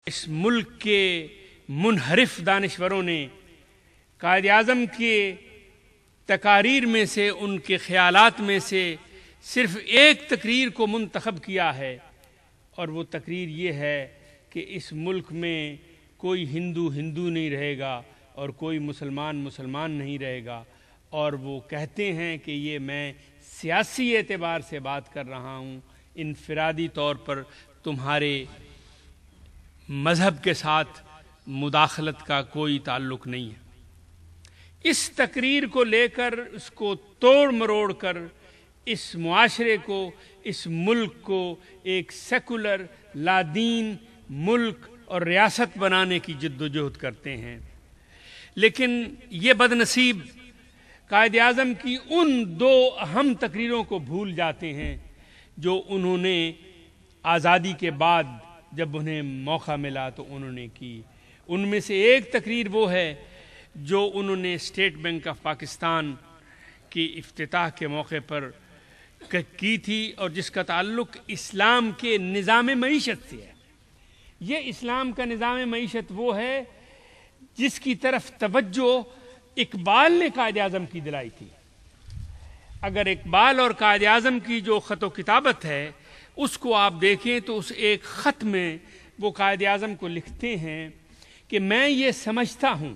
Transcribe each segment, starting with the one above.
اس ملک کے منحرف دانشوروں نے قائد اعظم کے تقاریر میں سے، ان کے خیالات میں سے صرف ایک تقریر کو منتخب کیا ہے، اور وہ تقریر یہ ہے کہ اس ملک میں کوئی ہندو ہندو نہیں رہے گا اور کوئی مسلمان مسلمان نہیں رہے گا، اور وہ کہتے ہیں کہ یہ میں سیاسی اعتبار سے بات کر رہا ہوں، انفرادی طور پر تمہارے مذہب کے ساتھ مداخلت کا کوئی تعلق نہیں ہے۔ اس تقریر کو لے کر، اس کو توڑ مروڑ کر، اس معاشرے کو، اس ملک کو ایک سیکولر لادین ملک اور ریاست بنانے کی جد و جہد کرتے ہیں، لیکن یہ بدنصیب قائد اعظم کی ان دو اہم تقریروں کو بھول جاتے ہیں جو انہوں نے آزادی کے بعد جب انہیں موقع ملا تو انہوں نے کی۔ ان میں سے ایک تقریر وہ ہے جو انہوں نے اسٹیٹ بینک آف پاکستان کی افتتاح کے موقع پر کی تھی، اور جس کا تعلق اسلام کے نظام معیشت سے ہے۔ یہ اسلام کا نظام معیشت وہ ہے جس کی طرف توجہ اقبال نے قائد اعظم کی دلائی تھی۔ اگر اقبال اور قائد اعظم کی جو خط و کتابت ہے اس کو آپ دیکھیں تو اس ایک خط میں وہ قائد اعظم کو لکھتے ہیں کہ میں یہ سمجھتا ہوں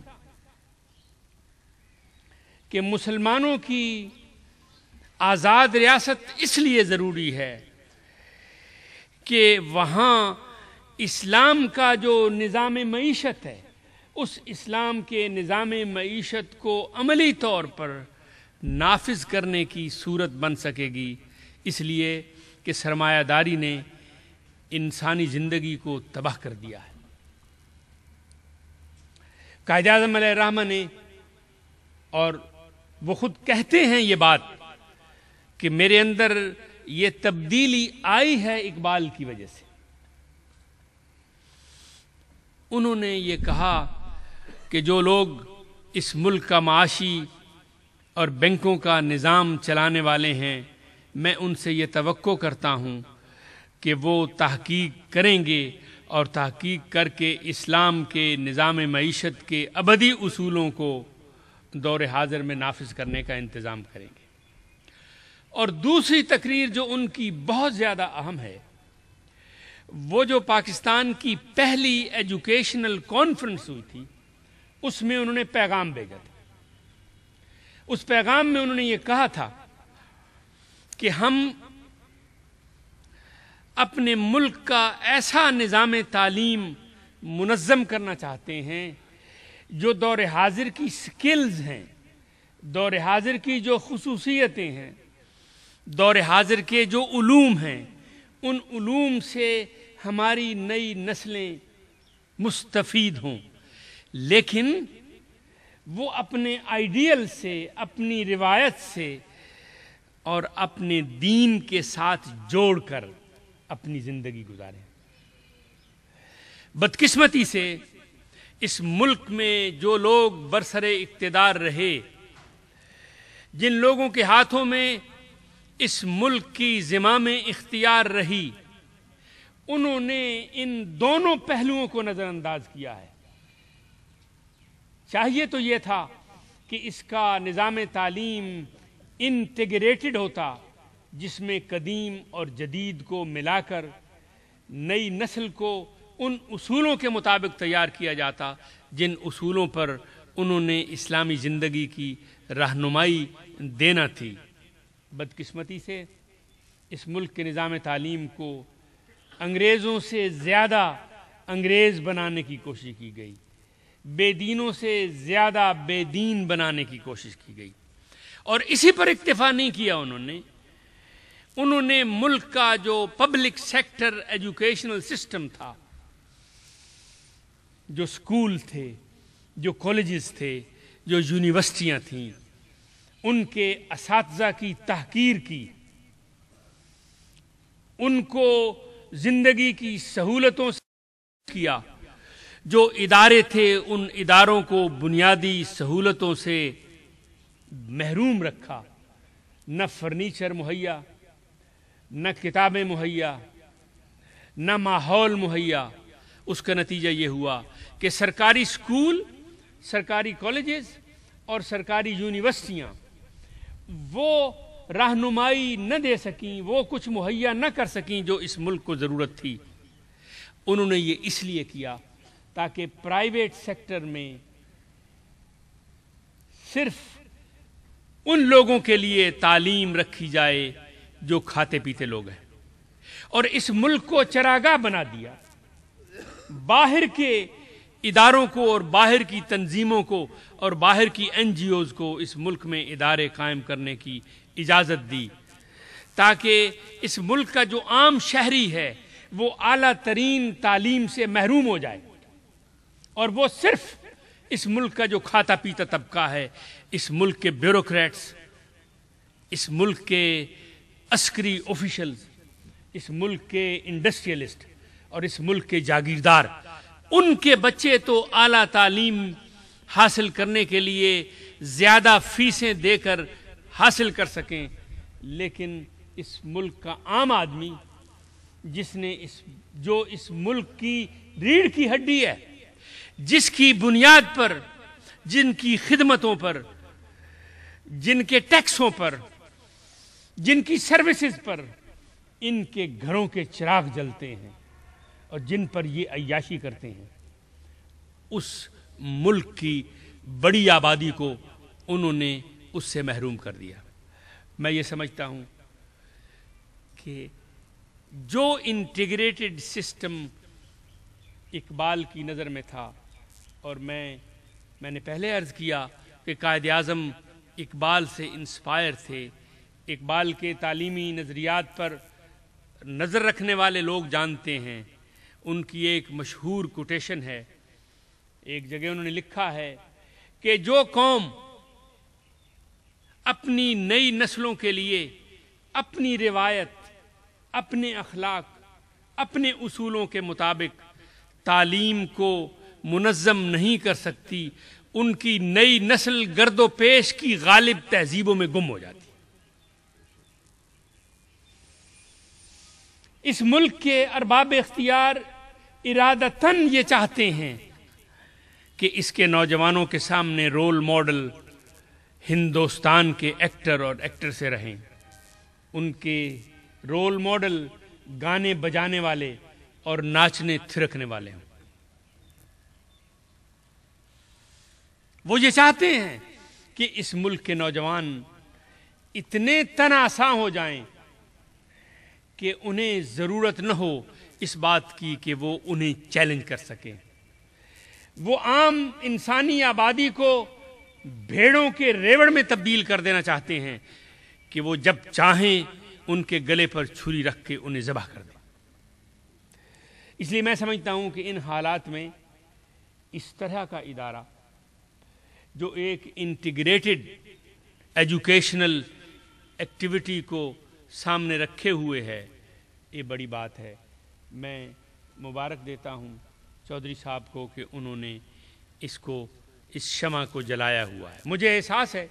کہ مسلمانوں کی آزاد ریاست اس لیے ضروری ہے کہ وہاں اسلام کا جو نظام معیشت ہے، اس اسلام کے نظام معیشت کو عملی طور پر نافذ کرنے کی صورت بن سکے گی، اس لیے کہ سرمایہ داری نے انسانی زندگی کو تباہ کر دیا ہے۔ قائد اعظم علیہ الرحمہ نے، اور وہ خود کہتے ہیں یہ بات کہ میرے اندر یہ تبدیلی آئی ہے اقبال کی وجہ سے۔ انہوں نے یہ کہا کہ جو لوگ اس ملک کا معاشی اور بینکوں کا نظام چلانے والے ہیں، میں ان سے یہ توقع کرتا ہوں کہ وہ تحقیق کریں گے اور تحقیق کر کے اسلام کے نظام معیشت کے ابدی اصولوں کو دور حاضر میں نافذ کرنے کا انتظام کریں گے۔ اور دوسری تقریر جو ان کی بہت زیادہ اہم ہے، وہ جو پاکستان کی پہلی ایجوکیشنل کانفرنس ہوئی تھی، اس میں انہوں نے پیغام بھیجا تھا۔ اس پیغام میں انہوں نے یہ کہا تھا کہ ہم اپنے ملک کا ایسا نظام تعلیم منظم کرنا چاہتے ہیں جو دور حاضر کی سکلز ہیں، دور حاضر کی جو خصوصیتیں ہیں، دور حاضر کے جو علوم ہیں، ان علوم سے ہماری نئی نسلیں مستفید ہوں، لیکن وہ اپنے آئیڈیل سے، اپنی روایت سے اور اپنے دین کے ساتھ جوڑ کر اپنی زندگی گزاریں۔ بدقسمتی سے اس ملک میں جو لوگ برسر اقتدار رہے، جن لوگوں کے ہاتھوں میں اس ملک کی زمام اختیار رہی، انہوں نے ان دونوں پہلوؤں کو نظر انداز کیا ہے۔ چاہیے تو یہ تھا کہ اس کا نظام تعلیم انٹیگریٹڈ ہوتا، جس میں قدیم اور جدید کو ملا کر نئی نسل کو ان اصولوں کے مطابق تیار کیا جاتا جن اصولوں پر انہوں نے اسلامی زندگی کی رہنمائی دینا تھی۔ بدقسمتی سے اس ملک کے نظام تعلیم کو انگریزوں سے زیادہ انگریز بنانے کی کوشش کی گئی، بے دینوں سے زیادہ بے دین بنانے کی کوشش کی گئی، اور اسی پر اکتفا نہیں کیا انہوں نے ملک کا جو پبلک سیکٹر ایجوکیشنل سسٹم تھا، جو سکول تھے، جو کالجز تھے، جو یونیورسٹیاں تھیں، ان کے اساتذہ کی تحقیر کی، ان کو زندگی کی سہولتوں سے کیا، جو ادارے تھے ان اداروں کو بنیادی سہولتوں سے محروم رکھا، نہ فرنیچر مہیا، نہ کتابیں مہیا، نہ ماحول مہیا، اس کا نتیجہ یہ ہوا کہ سرکاری اسکول، سرکاری کالجز اور سرکاری یونیورسٹیاں وہ رہنمائی نہ دے سکیں، وہ کچھ مہیا نہ کر سکیں جو اس ملک کو ضرورت تھی۔ انہوں نے یہ اس لیے کیا تاکہ پرائیویٹ سیکٹر میں صرف ان لوگوں کے لیے تعلیم رکھی جائے جو کھاتے پیتے لوگ ہیں، اور اس ملک کو چراگاہ بنا دیا۔ باہر کے اداروں کو اور باہر کی تنظیموں کو اور باہر کی NGOs کو اس ملک میں ادارے قائم کرنے کی اجازت دی، تاکہ اس ملک کا جو عام شہری ہے وہ اعلیٰ ترین تعلیم سے محروم ہو جائے، اور وہ صرف اس ملک کا جو کھاتا پیتا طبقہ ہے، اس ملک کے بیوروکریٹس، اس ملک کے عسکری آفیشلز، اس ملک کے انڈسٹریلسٹ اور اس ملک کے جاگیردار، ان کے بچے تو اعلیٰ تعلیم حاصل کرنے کے لیے زیادہ فیسیں دے کر حاصل کر سکیں، لیکن اس ملک کا عام آدمی جس نے جو اس ملک کی ریڑھ کی ہڈی ہے، جس کی بنیاد پر، جن کی خدمتوں پر، جن کے ٹیکسوں پر، جن کی سروسز پر ان کے گھروں کے چراغ جلتے ہیں اور جن پر یہ عیاشی کرتے ہیں، اس ملک کی بڑی آبادی کو انہوں نے اس سے محروم کر دیا۔ میں یہ سمجھتا ہوں کہ جو انٹیگریٹڈ سسٹم اقبال کی نظر میں تھا، اور میں نے پہلے عرض کیا کہ قائد اعظم اقبال سے انسپائر تھے، اقبال کے تعلیمی نظریات پر نظر رکھنے والے لوگ جانتے ہیں۔ ان کی ایک مشہور کوٹیشن ہے، ایک جگہ انہوں نے لکھا ہے کہ جو قوم اپنی نئی نسلوں کے لیے اپنی روایت، اپنے اخلاق، اپنے اصولوں کے مطابق تعلیم کو منظم نہیں کر سکتی، ان کی نئی نسل گرد و پیش کی غالب تہذیبوں میں گم ہو جاتی۔ اس ملک کے ارباب اختیار ارادتاً یہ چاہتے ہیں کہ اس کے نوجوانوں کے سامنے رول ماڈل ہندوستان کے ایکٹر اور ایکٹر سے رہیں، ان کے رول ماڈل گانے بجانے والے اور ناچنے تھرکنے والے ہوں۔ وہ یہ چاہتے ہیں کہ اس ملک کے نوجوان اتنے تن آساں ہو جائیں کہ انہیں ضرورت نہ ہو اس بات کی کہ وہ انہیں چیلنج کر سکیں۔ وہ عام انسانی آبادی کو بھیڑوں کے ریوڑ میں تبدیل کر دینا چاہتے ہیں کہ وہ جب چاہیں ان کے گلے پر چھری رکھ کے انہیں ذبح کر دیں۔ اس لیے میں سمجھتا ہوں کہ ان حالات میں اس طرح کا ادارہ جو ایک انٹیگریٹڈ ایجوکیشنل ایکٹیویٹی کو سامنے رکھے ہوئے ہے، یہ بڑی بات ہے۔ میں مبارک دیتا ہوں چودھری صاحب کو کہ انہوں نے اس شمع کو جلایا ہوا ہے۔ مجھے احساس ہے،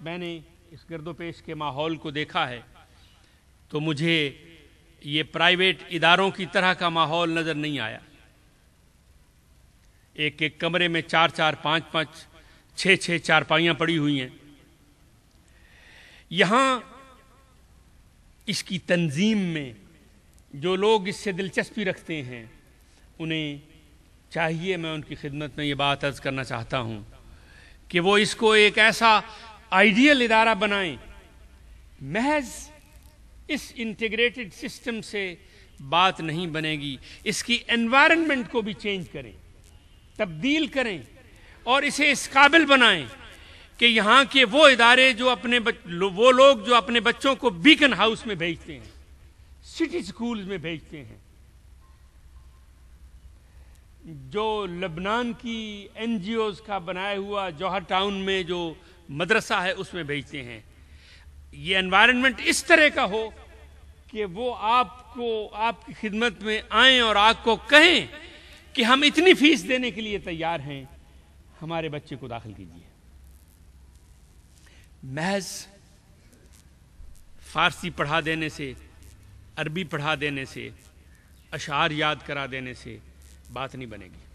میں نے اس گرد و پیش کے ماحول کو دیکھا ہے تو مجھے یہ پرائیویٹ اداروں کی طرح کا ماحول نظر نہیں آیا۔ ایک ایک کمرے میں 4 5 6 چارپائیاں پڑی ہوئی ہیں۔ یہاں اس کی تنظیم میں جو لوگ اس سے دلچسپی رکھتے ہیں انہیں چاہیے، میں ان کی خدمت میں یہ بات عرض کرنا چاہتا ہوں کہ وہ اس کو ایک ایسا آئیڈیل ادارہ بنائیں۔ محض اس انٹیگریٹڈ سسٹم سے بات نہیں بنے گی، اس کی انوائرنمنٹ کو بھی چینج کریں، تبدیل کریں، اور اسے اس قابل بنائیں کہ یہاں کے وہ ادارے جو وہ لوگ جو اپنے بچوں کو بیکن ہاؤس میں بھیجتے ہیں، سٹی سکولز میں بھیجتے ہیں، جو لبنان کی NGOs کا بنایا ہوا جوہر ٹاؤن میں جو مدرسہ ہے اس میں بھیجتے ہیں، یہ انوائرنمنٹ اس طرح کا ہو کہ وہ آپ کی خدمت میں آئیں اور آپ کو کہیں کہ ہم اتنی فیس دینے کے لیے تیار ہیں، ہمارے بچے کو داخل کیجیے۔ محض فارسی پڑھا دینے سے، عربی پڑھا دینے سے، اشعار یاد کرا دینے سے بات نہیں بنے گی.